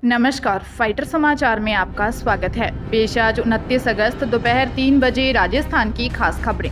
नमस्कार, फाइटर समाचार में आपका स्वागत है। पेश आज 29 अगस्त दोपहर 3 बजे राजस्थान की खास खबरें।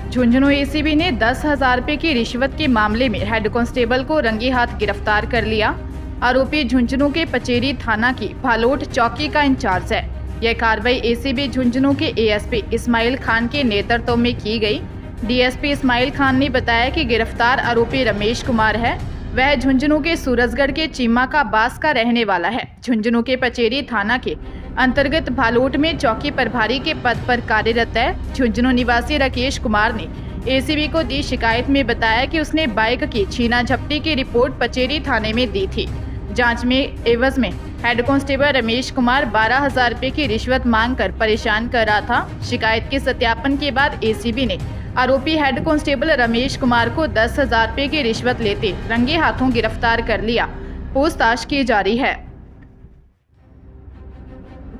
झुंझुनू एसीबी ने 10,000 रुपये की रिश्वत के मामले में हेड कांस्टेबल को रंगे हाथ गिरफ्तार कर लिया। आरोपी झुंझुनू के पचेरी थाना की भालोट चौकी का इंचार्ज है। यह कार्रवाई एसीबी झुंझुनू के एएसपी इस्माइल खान के नेतृत्व में की गई। डीएसपी इस्माइल खान ने बताया कि गिरफ्तार आरोपी रमेश कुमार है। वह झुंझुनू के सूरजगढ़ के चीमा का बास का रहने वाला है। झुंझुनू के पचेरी थाना के अंतर्गत भालोट में चौकी प्रभारी के पद पर कार्यरत है। झुंझुनू निवासी राकेश कुमार ने एसीबी को दी शिकायत में बताया कि उसने बाइक की छीना झपटी की रिपोर्ट पचेरी थाने में दी थी। जांच में एवज में हेड कांस्टेबल रमेश कुमार 12,000 रुपये की रिश्वत मांगकर परेशान कर रहा था। शिकायत के सत्यापन के बाद एसीबी ने आरोपी हेड कांस्टेबल रमेश कुमार को 10,000 रुपये की रिश्वत लेते रंगे हाथों गिरफ्तार कर लिया। पूछताछ की जा रही है।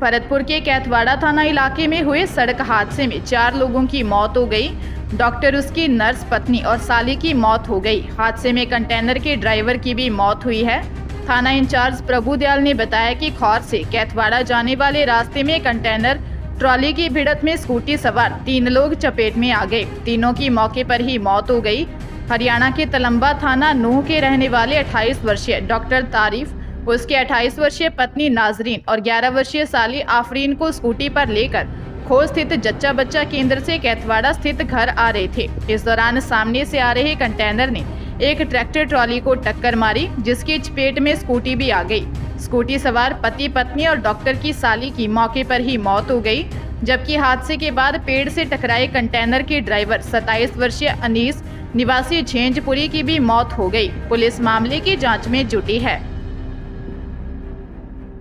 भरतपुर के कैथवाड़ा थाना इलाके में हुए सड़क हादसे में 4 लोगों की मौत हो गई। डॉक्टर, उसकी नर्स पत्नी और साली की मौत हो गई। हादसे में कंटेनर के ड्राइवर की भी मौत हुई है। थाना इंचार्ज प्रभुदयाल ने बताया कि खौर से कैथवाड़ा जाने वाले रास्ते में कंटेनर ट्रॉली की भिड़त में स्कूटी सवार 3 लोग चपेट में आ गए। तीनों की मौके पर ही मौत हो गई। हरियाणा के तलंबा थाना नूह के रहने वाले 28 वर्षीय डॉक्टर तारीफ, उसके 28 वर्षीय पत्नी नाजरीन और 11 वर्षीय साली आफरीन को स्कूटी पर लेकर खो स्थित जच्चा बच्चा केंद्र से कैथवाड़ा स्थित घर आ रहे थे। इस दौरान सामने से आ रहे कंटेनर ने एक ट्रैक्टर ट्रॉली को टक्कर मारी, जिसकी चपेट में स्कूटी भी आ गई। स्कूटी सवार पति पत्नी और डॉक्टर की साली की मौके पर ही मौत हो गई, जबकि हादसे के बाद पेड़ से टकराए कंटेनर के ड्राइवर 27 वर्षीय अनीस निवासी झेंझपुरी की भी मौत हो गई। पुलिस मामले की जांच में जुटी है।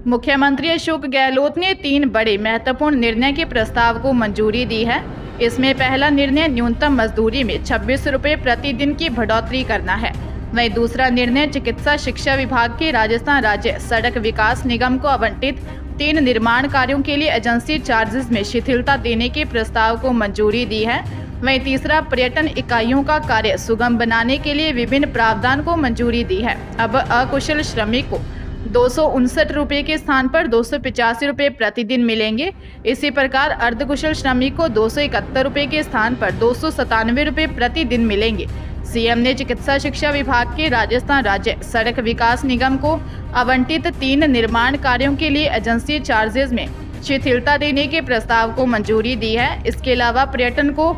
मुख्यमंत्री अशोक गहलोत ने 3 बड़े महत्वपूर्ण निर्णय के प्रस्ताव को मंजूरी दी है। इसमें पहला निर्णय न्यूनतम मजदूरी में 26 रुपये प्रतिदिन की बढ़ोतरी करना है। वहीं दूसरा निर्णय चिकित्सा शिक्षा विभाग के राजस्थान राज्य सड़क विकास निगम को आवंटित 3 निर्माण कार्यों के लिए एजेंसी चार्जेस में शिथिलता देने के प्रस्ताव को मंजूरी दी है। वहीं तीसरा पर्यटन इकाइयों का कार्य सुगम बनाने के लिए विभिन्न प्रावधान को मंजूरी दी है। अब अकुशल श्रमिक को 259 रुपये के स्थान पर 285 रुपये प्रतिदिन मिलेंगे। इसी प्रकार अर्धकुशल श्रमिक को 271 रुपये के स्थान पर 297 रुपये प्रतिदिन मिलेंगे। सीएम ने चिकित्सा शिक्षा विभाग के राजस्थान राज्य सड़क विकास निगम को आवंटित 3 निर्माण कार्यों के लिए एजेंसी चार्जेस में शिथिलता देने के प्रस्ताव को मंजूरी दी है। इसके अलावा पर्यटन को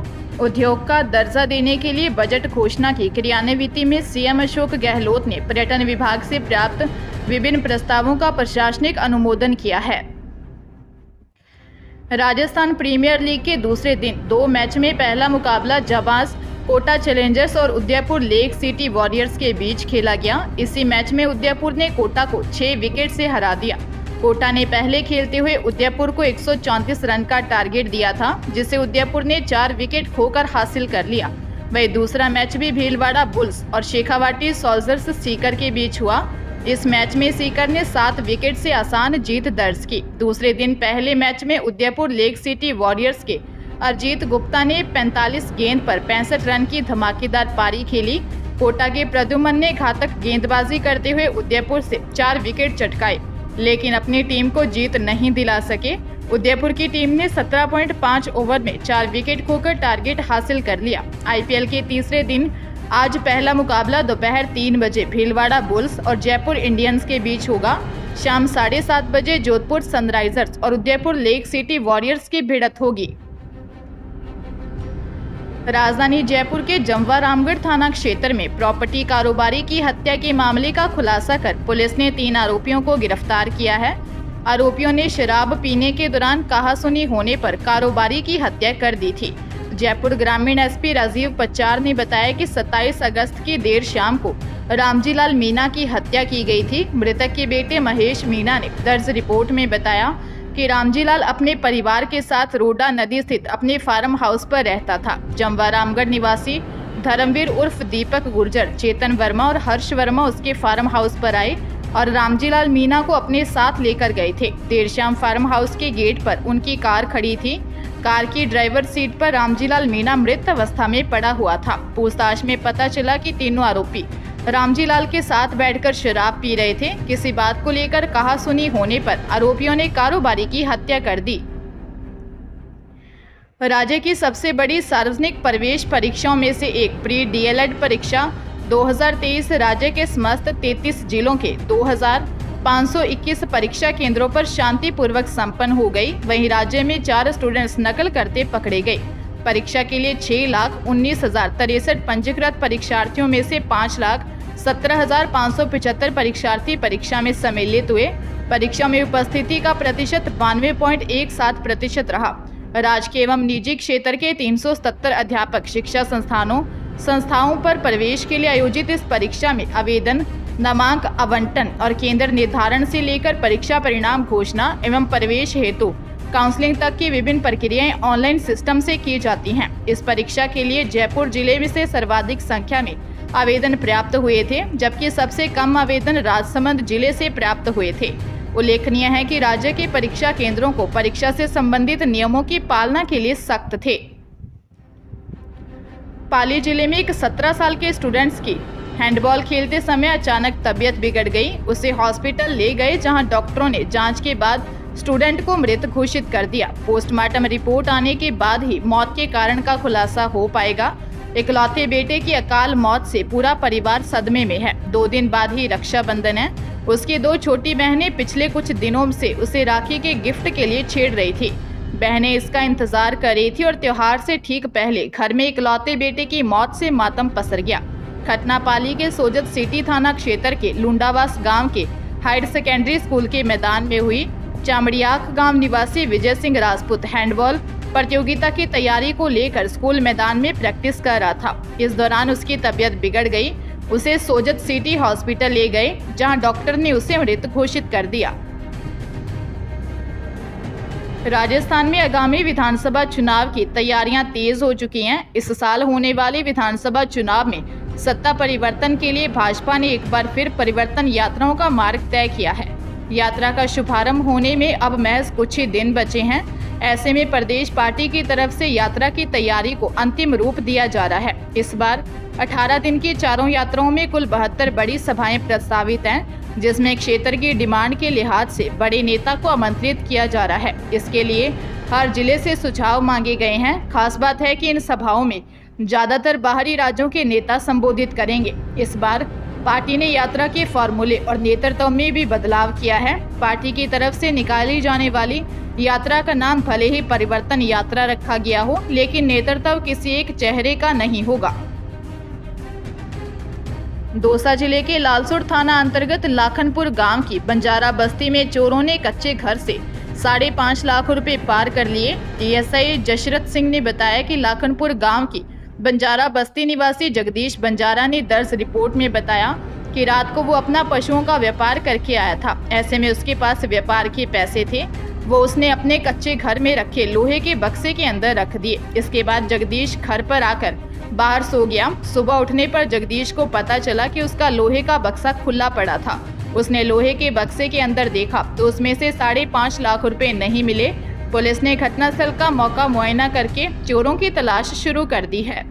उद्योग का दर्जा देने के लिए बजट घोषणा की क्रियान्विति में सीएम अशोक गहलोत ने पर्यटन विभाग से प्राप्त विभिन्न प्रस्तावों का प्रशासनिक अनुमोदन किया है। राजस्थान प्रीमियर लीग के दूसरे दिन 2 मैच में पहला मुकाबला जाबाज कोटा चैलेंजर्स और उदयपुर लेक सिटी वॉरियर्स के बीच खेला गया। इसी मैच में उदयपुर ने कोटा को 6 विकेट से हरा दिया। कोटा ने पहले खेलते हुए उदयपुर को 134 रन का टारगेट दिया था, जिसे उदयपुर ने 4 विकेट खोकर हासिल कर लिया। वहीं दूसरा मैच भी भीलवाड़ा बुल्स और शेखावाटी सोल्जर्स सीकर के बीच हुआ। इस मैच में सीकर ने 7 विकेट से आसान जीत दर्ज की। दूसरे दिन पहले मैच में उदयपुर लेक सिटी वॉरियर्स के अरजीत गुप्ता ने 45 गेंद पर 65 रन की धमाकेदार पारी खेली। कोटा के प्रद्युमन ने घातक गेंदबाजी करते हुए उदयपुर से 4 विकेट चटकाए, लेकिन अपनी टीम को जीत नहीं दिला सके। उदयपुर की टीम ने 17.5 ओवर में 4 विकेट खोकर टारगेट हासिल कर लिया। आईपीएल के तीसरे दिन आज पहला मुकाबला दोपहर 3 बजे भीलवाड़ा बुल्स और जयपुर इंडियंस के बीच होगा। शाम 7:30 बजे जोधपुर सनराइजर्स और उदयपुर लेक सिटी वॉरियर्स की भिड़ंत होगी। राजधानी जयपुर के जमवा रामगढ़ थाना क्षेत्र में प्रॉपर्टी कारोबारी की हत्या के मामले का खुलासा कर पुलिस ने 3 आरोपियों को गिरफ्तार किया है। आरोपियों ने शराब पीने के दौरान कहासुनी होने पर कारोबारी की हत्या कर दी थी। जयपुर ग्रामीण एसपी राजीव पचार ने बताया कि 27 अगस्त की देर शाम को रामजीलाल मीणा की हत्या की गई थी। मृतक के बेटे महेश मीणा ने दर्ज रिपोर्ट में बताया कि रामजीलाल अपने परिवार के साथ रोडा नदी स्थित अपने फार्म हाउस पर रहता था। जमवा रामगढ़ निवासी धर्मवीर उर्फ दीपक गुर्जर, चेतन वर्मा और हर्ष वर्मा उसके फार्म हाउस पर आए और रामजीलाल मीणा को अपने साथ लेकर गए थे। देर शाम फार्म हाउस के गेट पर उनकी कार खड़ी थी। कार की ड्राइवर सीट पर रामजीलाल मीणा मृत अवस्था में पड़ा हुआ था। पूछताछ में पता चला कि तीनों आरोपी रामजी लाल के साथ बैठकर शराब पी रहे थे। किसी बात को लेकर कहासुनी होने पर आरोपियों ने कारोबारी की हत्या कर दी। राज्य की सबसे बड़ी सार्वजनिक प्रवेश परीक्षाओं में से एक प्री डीएलएड परीक्षा 2023 राज्य के समस्त 33 जिलों के 2521 परीक्षा केंद्रों पर शांतिपूर्वक संपन्न हो गई। वहीं राज्य में 4 स्टूडेंट्स नकल करते पकड़े गए। परीक्षा के लिए 6,19,063 पंजीकृत परीक्षार्थियों में से 5,17,575 परीक्षार्थी परीक्षा में सम्मिलित हुए। परीक्षा में उपस्थिति का प्रतिशत 92.17% रहा। राजकीय एवं निजी क्षेत्र के 377 अध्यापक शिक्षा संस्थाओं पर प्रवेश के लिए आयोजित इस परीक्षा में आवेदन, नामांक आवंटन और केंद्र निर्धारण से लेकर परीक्षा परिणाम घोषणा एवं प्रवेश हेतु काउंसलिंग तक की विभिन्न प्रक्रियाएं ऑनलाइन सिस्टम से की जाती हैं। इस परीक्षा के लिए जयपुर जिले में से सर्वाधिक संख्या में आवेदन प्राप्त हुए थे, जबकि सबसे कम आवेदन राजसमंद जिले से प्राप्त हुए थे। उल्लेखनीय है कि राज्य के परीक्षा केंद्रों को परीक्षा से संबंधित नियमों की पालना के लिए सख्त थे। पाली जिले में एक 17 साल के स्टूडेंट्स की हैंडबॉल खेलते समय अचानक तबीयत बिगड़ गई। उसे हॉस्पिटल ले गए, जहां डॉक्टरों ने जांच के बाद स्टूडेंट को मृत घोषित कर दिया। पोस्टमार्टम रिपोर्ट आने के बाद ही मौत के कारण का खुलासा हो पाएगा। इकलौते बेटे की अकाल मौत से पूरा परिवार सदमे में है। 2 दिन बाद ही रक्षाबंधन है। उसकी 2 छोटी बहनें पिछले कुछ दिनों से उसे राखी के गिफ्ट के लिए छेड़ रही थी। बहनें इसका इंतजार कर रही थी और त्योहार से ठीक पहले घर में इकलौते बेटे की मौत से मातम पसर गया। घटना पाली के सोजत सिटी थाना क्षेत्र के लुंडावास गांव के हायर सेकेंडरी स्कूल के मैदान में हुई। चामड़ियाख गांव निवासी विजय सिंह राजपूत हैंडबॉल प्रतियोगिता की तैयारी को लेकर स्कूल मैदान में प्रैक्टिस कर रहा था। इस दौरान उसकी तबीयत बिगड़ गई। उसे सोजत सिटी हॉस्पिटल ले गए, जहां डॉक्टर ने उसे मृत घोषित कर दिया। राजस्थान में आगामी विधानसभा चुनाव की तैयारियां तेज हो चुकी हैं। इस साल होने वाले विधानसभा चुनाव में सत्ता परिवर्तन के लिए भाजपा ने एक बार फिर परिवर्तन यात्राओं का मार्ग तय किया है। यात्रा का शुभारंभ होने में अब महज कुछ ही दिन बचे हैं। ऐसे में प्रदेश पार्टी की तरफ से यात्रा की तैयारी को अंतिम रूप दिया जा रहा है। इस बार 18 दिन की चारों यात्राओं में कुल 72 बड़ी सभाएं प्रस्तावित हैं, जिसमें क्षेत्र की डिमांड के लिहाज से बड़े नेता को आमंत्रित किया जा रहा है। इसके लिए हर जिले से सुझाव मांगे गए हैं। खास बात है कि इन सभाओं में ज्यादातर बाहरी राज्यों के नेता संबोधित करेंगे। इस बार पार्टी ने यात्रा के फॉर्मूले और नेतृत्व में भी बदलाव किया है। पार्टी की तरफ से निकाली जाने वाली यात्रा का नाम भले ही परिवर्तन यात्रा रखा गया हो, लेकिन नेतृत्व किसी एक चेहरे का नहीं होगा। दौसा जिले के लालसोट थाना अंतर्गत लाखनपुर गांव की बंजारा बस्ती में चोरों ने कच्चे घर से 5.5 लाख रुपए पार कर लिए। टीएसआई जशरथ सिंह ने बताया कि लाखनपुर गांव की बंजारा बस्ती निवासी जगदीश बंजारा ने दर्ज रिपोर्ट में बताया कि रात को वो अपना पशुओं का व्यापार करके आया था। ऐसे में उसके पास व्यापार के पैसे थे, वो उसने अपने कच्चे घर में रखे लोहे के बक्से के अंदर रख दिए। इसके बाद जगदीश घर पर आकर बाहर सो गया। सुबह उठने पर जगदीश को पता चला कि उसका लोहे का बक्सा खुला पड़ा था। उसने लोहे के बक्से के अंदर देखा तो उसमें से 5.5 लाख रुपए नहीं मिले। पुलिस ने घटनास्थल का मौका मुआयना करके चोरों की तलाश शुरू कर दी है।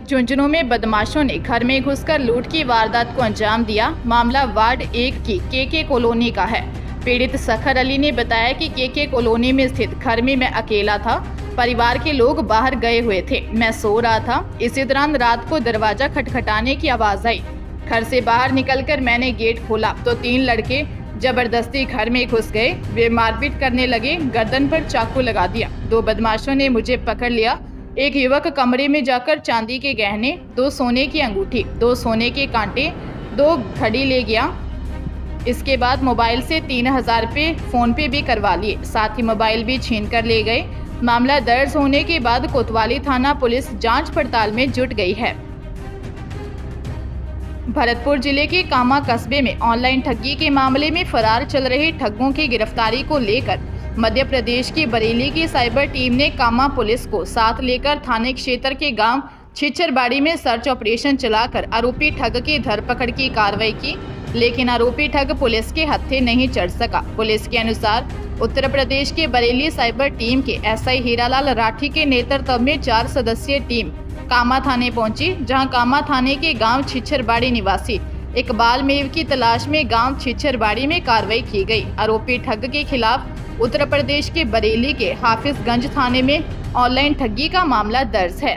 झुंझुनू में बदमाशों ने घर में घुसकर लूट की वारदात को अंजाम दिया। मामला वार्ड 1 की केके कॉलोनी का है। पीड़ित सखर अली ने बताया कि केके कॉलोनी में स्थित घर में मैं अकेला था। परिवार के लोग बाहर गए हुए थे, मैं सो रहा था। इसी दौरान रात को दरवाजा खटखटाने की आवाज आई। घर से बाहर निकलकर मैंने गेट खोला तो 3 लड़के जबरदस्ती घर में घुस गए। वे मारपीट करने लगे, गर्दन पर चाकू लगा दिया। 2 बदमाशों ने मुझे पकड़ लिया। एक युवक कमरे में जाकर चांदी के गहने, 2 सोने की अंगूठी, 2 सोने के कांटे, 2 घड़ी ले गया। इसके बाद मोबाइल से 3000 रुपये फोन पे भी करवा लिए, साथ ही मोबाइल भी छीन कर ले गए। मामला दर्ज होने के बाद कोतवाली थाना पुलिस जांच पड़ताल में जुट गई है। भरतपुर जिले के कामा कस्बे में ऑनलाइन ठगी के मामले में फरार चल रहे ठगों की गिरफ्तारी को लेकर मध्य प्रदेश की बरेली की साइबर टीम ने कामा पुलिस को साथ लेकर थाने क्षेत्र के गांव छिछरबाड़ी में सर्च ऑपरेशन चलाकर आरोपी ठग की धरपकड़ की कार्रवाई की, लेकिन आरोपी ठग पुलिस के हत्थे नहीं चढ़ सका। पुलिस के अनुसार उत्तर प्रदेश के बरेली साइबर टीम के एसआई हीरालाल राठी के नेतृत्व में 4 सदस्यीय टीम कामा थाने पहुंची, जहां कामा थाने के गांव छिछरबाड़ी निवासी इकबाल मेव की तलाश में गांव छिछरबाड़ी में कार्रवाई की गई। आरोपी ठग के खिलाफ उत्तर प्रदेश के बरेली के हाफिजगंज थाने में ऑनलाइन ठगी का मामला दर्ज है।